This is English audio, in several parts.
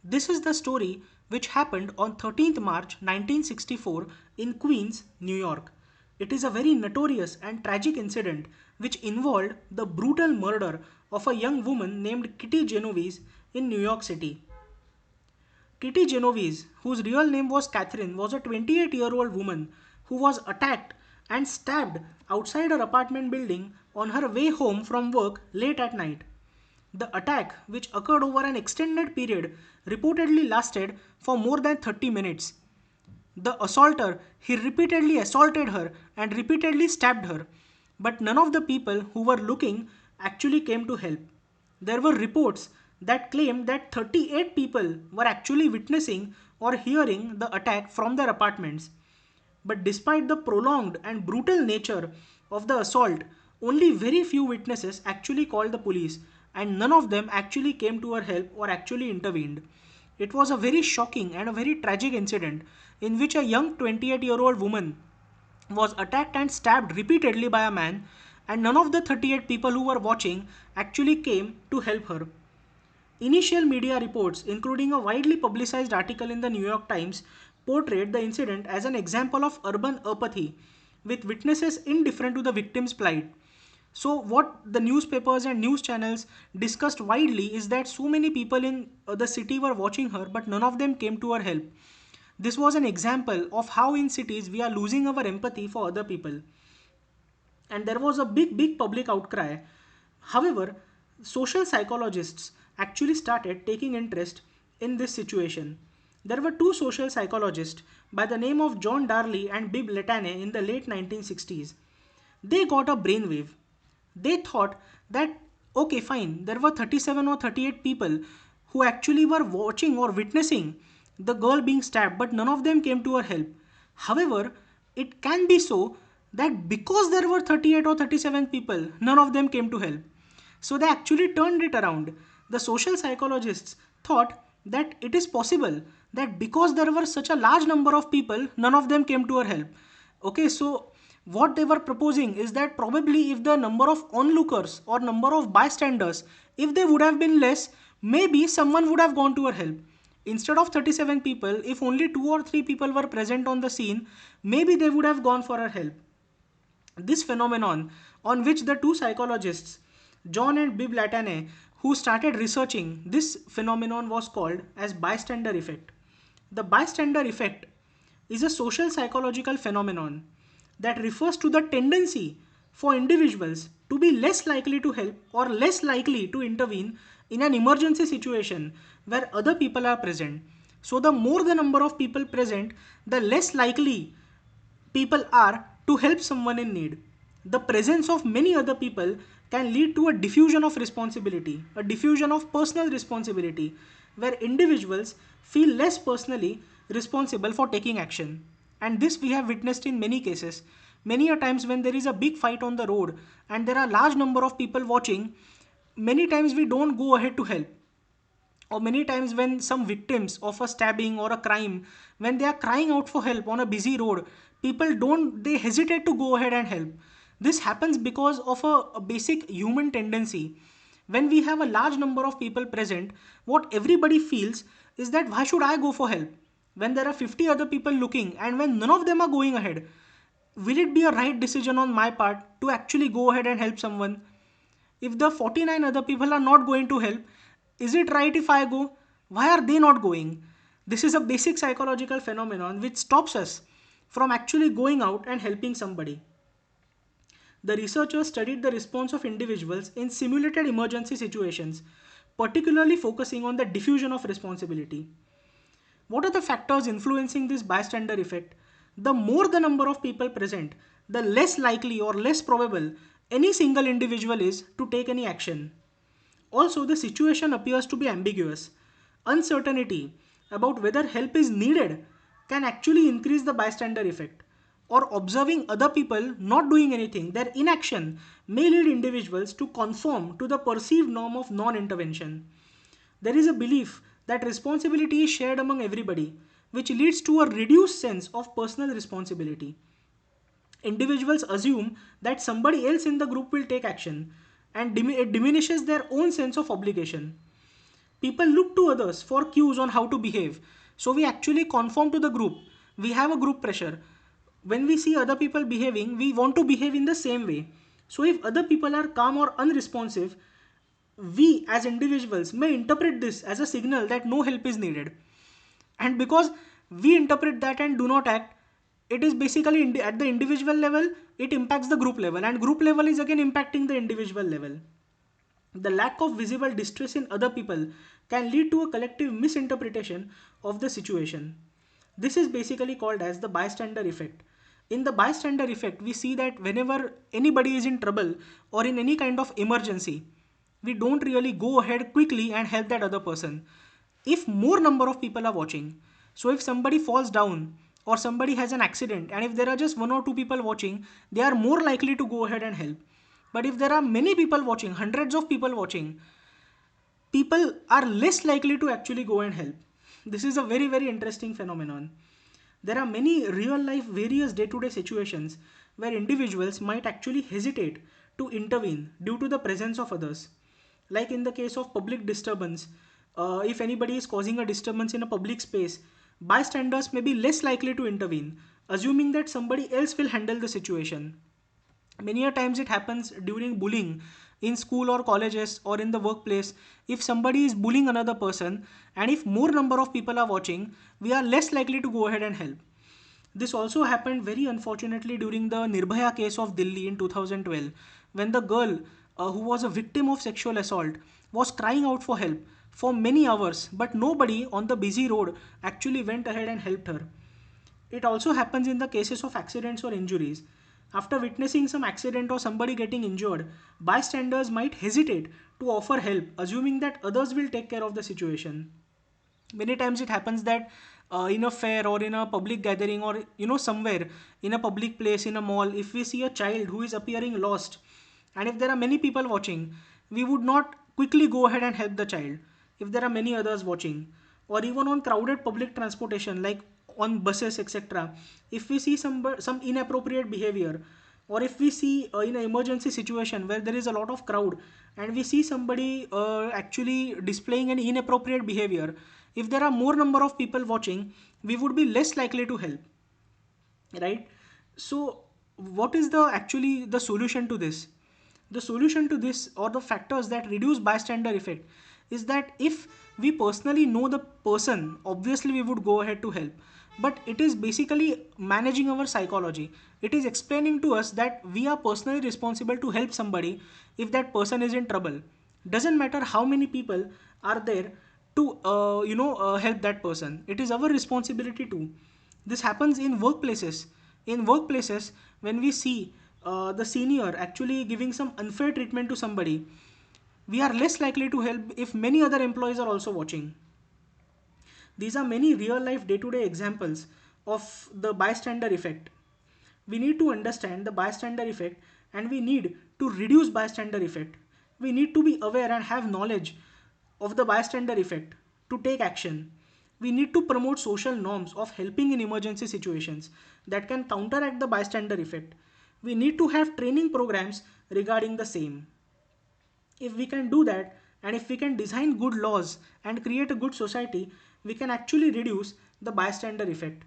This is the story which happened on 13th March 1964 in Queens, New York. It is a very notorious and tragic incident which involved the brutal murder of a young woman named Kitty Genovese in New York City. Kitty Genovese, whose real name was Catherine, was a 28-year-old woman who was attacked and stabbed outside her apartment building on her way home from work late at night. The attack, which occurred over an extended period, reportedly lasted for more than 30 minutes. The assaulter, he repeatedly assaulted her and repeatedly stabbed her, but none of the people who were looking actually came to help. There were reports that claimed that 38 people were actually witnessing or hearing the attack from their apartments. But despite the prolonged and brutal nature of the assault, only very few witnesses actually called the police, and none of them actually came to her help or actually intervened. It was a very shocking and a very tragic incident in which a young 28-year-old woman was attacked and stabbed repeatedly by a man, and none of the 38 people who were watching actually came to help her. Initial media reports, including a widely publicized article in the New York Times, portrayed the incident as an example of urban apathy, with witnesses indifferent to the victim's plight. So, what the newspapers and news channels discussed widely is that so many people in the city were watching her, but none of them came to her help. This was an example of how in cities we are losing our empathy for other people, and there was a big public outcry. However, social psychologists actually started taking interest in this situation. There were two social psychologists by the name of John Darley and Bib Letane in the late 1960s. They got a brainwave. They thought that, okay, fine, there were 37 or 38 people who actually were watching or witnessing the girl being stabbed, but none of them came to her help. However, it can be so that because there were 38 or 37 people, none of them came to help. So they actually turned it around. The social psychologists thought that it is possible that because there were such a large number of people, none of them came to her help. Okay, so what they were proposing is that probably if the number of onlookers or number of bystanders, if they would have been less, maybe someone would have gone to her help. Instead of 37 people, if only 2 or 3 people were present on the scene, maybe they would have gone for her help. This phenomenon, on which the two psychologists, John and Bib Latane, who started researching this phenomenon, was called as bystander effect. The bystander effect is a social psychological phenomenon that refers to the tendency for individuals to be less likely to help or less likely to intervene in an emergency situation where other people are present. So, the more the number of people present, the less likely people are to help someone in need. The presence of many other people can lead to a diffusion of responsibility, a diffusion of personal responsibility, where individuals feel less personally responsible for taking action. And this we have witnessed in many cases. Many a times when there is a big fight on the road and there are large number of people watching, many times we don't go ahead to help, or many times when some victims of a stabbing or a crime, when they are crying out for help on a busy road, people don't, they hesitate to go ahead and help. This happens because of a basic human tendency. When we have a large number of people present, what everybody feels is that why should I go for help when there are 50 other people looking, and when none of them are going ahead, will it be a right decision on my part to actually go ahead and help someone? If the 49 other people are not going to help, is it right if I go? Why are they not going? This is a basic psychological phenomenon which stops us from actually going out and helping somebody. The researchers studied the response of individuals in simulated emergency situations, particularly focusing on the diffusion of responsibility. What are the factors influencing this bystander effect? The more the number of people present, the less likely or less probable any single individual is to take any action. Also, the situation appears to be ambiguous. Uncertainty about whether help is needed can actually increase the bystander effect. Or observing other people not doing anything, their inaction may lead individuals to conform to the perceived norm of non intervention. There is a belief that responsibility is shared among everybody, which leads to a reduced sense of personal responsibility. Individuals assume that somebody else in the group will take action, and it diminishes their own sense of obligation. People look to others for cues on how to behave. So we actually conform to the group. We have a group pressure. When we see other people behaving, we want to behave in the same way. So if other people are calm or unresponsive, we as individuals may interpret this as a signal that no help is needed. And because we interpret that and do not act, it is basically at the individual level, it impacts the group level, and group level is again impacting the individual level. The lack of visible distress in other people can lead to a collective misinterpretation of the situation. This is basically called as the bystander effect. In the bystander effect, we see that whenever anybody is in trouble or in any kind of emergency, we don't really go ahead quickly and help that other person. If more number of people are watching, so if somebody falls down or somebody has an accident, and if there are just one or two people watching, they are more likely to go ahead and help. But if there are many people watching, hundreds of people watching, people are less likely to actually go and help. This is a very, very interesting phenomenon. There are many real life, various day to day situations where individuals might actually hesitate to intervene due to the presence of others. Like in the case of public disturbance, if anybody is causing a disturbance in a public space, bystanders may be less likely to intervene, assuming that somebody else will handle the situation. Many a times it happens during bullying in school or colleges or in the workplace. If somebody is bullying another person and if more number of people are watching, we are less likely to go ahead and help. This also happened very unfortunately during the Nirbhaya case of Delhi in 2012, when the girl who was a victim of sexual assault was crying out for help for many hours, but nobody on the busy road actually went ahead and helped her. It also happens in the cases of accidents or injuries. After witnessing some accident or somebody getting injured, bystanders might hesitate to offer help, assuming that others will take care of the situation. Many times it happens that in a fair or in a public gathering or somewhere in a public place in a mall, if we see a child who is appearing lost, and if there are many people watching, we would not quickly go ahead and help the child if there are many others watching. Or even on crowded public transportation like on buses, etc., if we see some inappropriate behavior, or if we see in an emergency situation where there is a lot of crowd and we see somebody actually displaying an inappropriate behavior, if there are more number of people watching, we would be less likely to help, right? So what is the actually the solution to this? The solution to this, or the factors that reduce bystander effect, is that if we personally know the person, obviously we would go ahead to help. But it is basically managing our psychology. It is explaining to us that we are personally responsible to help somebody if that person is in trouble. Doesn't matter how many people are there to help that person. It is our responsibility too. This happens in workplaces. In workplaces, when we see the senior actually giving some unfair treatment to somebody, we are less likely to help if many other employees are also watching. These are many real life day to day examples of the bystander effect. We need to understand the bystander effect, and we need to reduce bystander effect. We need to be aware and have knowledge of the bystander effect to take action. We need to promote social norms of helping in emergency situations that can counteract the bystander effect. We need to have training programs regarding the same. If we can do that, and if we can design good laws and create a good society, we can actually reduce the bystander effect.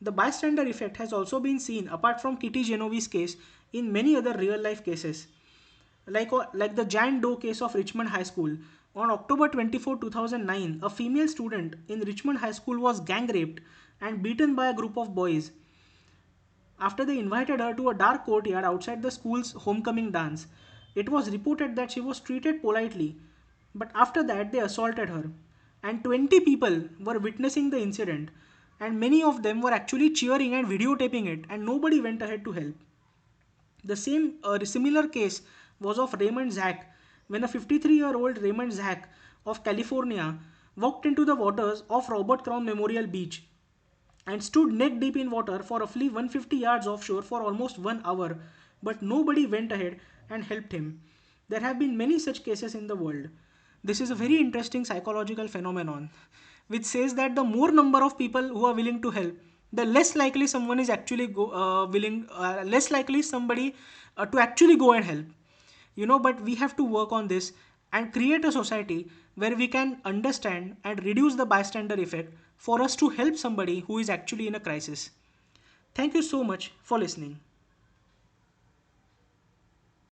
The bystander effect has also been seen, apart from Kitty Genove's case, in many other real life cases, like the Jan Doe case of Richmond High School. On October 24, 2009, a female student in Richmond High School was gang raped and beaten by a group of boys. After they invited her to a dark courtyard outside the school's homecoming dance, it was reported that she was treated politely, but after that they assaulted her. And 20 people were witnessing the incident, and many of them were actually cheering and videotaping it, and nobody went ahead to help. The similar case was of Raymond Zack, when a 53-year-old Raymond Zack of California walked into the waters of Robert Crown Memorial Beach and stood neck deep in water for roughly 150 yards offshore for almost 1 hour, but nobody went ahead and helped him. There have been many such cases in the world. This is a very interesting psychological phenomenon which says that the more number of people who are willing to help, the less likely someone is actually less likely somebody to actually go and help. But we have to work on this, and create a society where we can understand and reduce the bystander effect for us to help somebody who is actually in a crisis. Thank you so much for listening.